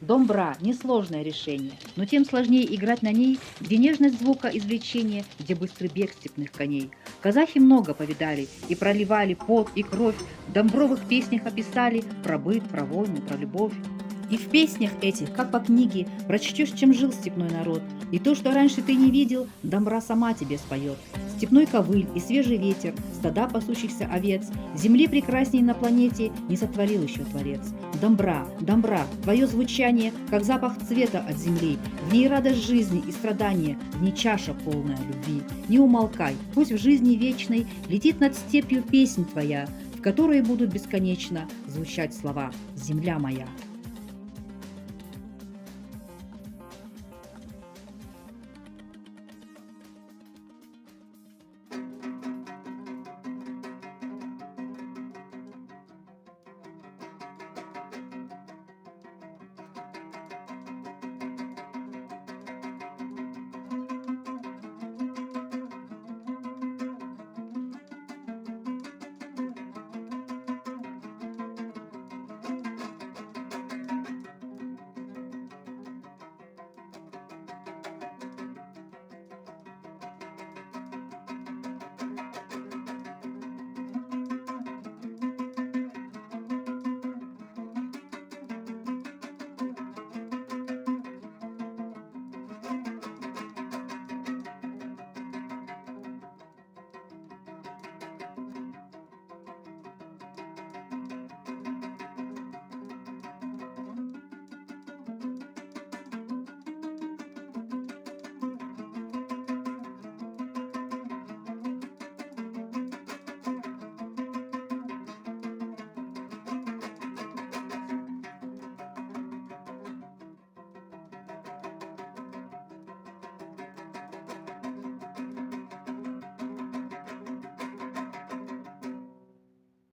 Домбра – несложное решение, но тем сложнее играть на ней, где нежность звука извлечения, где быстрый бег степных коней. Казахи много повидали и проливали пот и кровь, в домбровых песнях описали про быт, про войну, про любовь. И в песнях этих, как по книге, прочтешь, чем жил степной народ. И то, что раньше ты не видел, домбра сама тебе споет. Степной ковыль и свежий ветер, стада пасущихся овец, земли прекрасней на планете не сотворил еще Творец. Домбра, домбра, твое звучание, как запах цвета от земли, в ней радость жизни и страдания, в ней чаша полная любви. Не умолкай, пусть в жизни вечной летит над степью песнь твоя, в которой будут бесконечно звучать слова «Земля моя».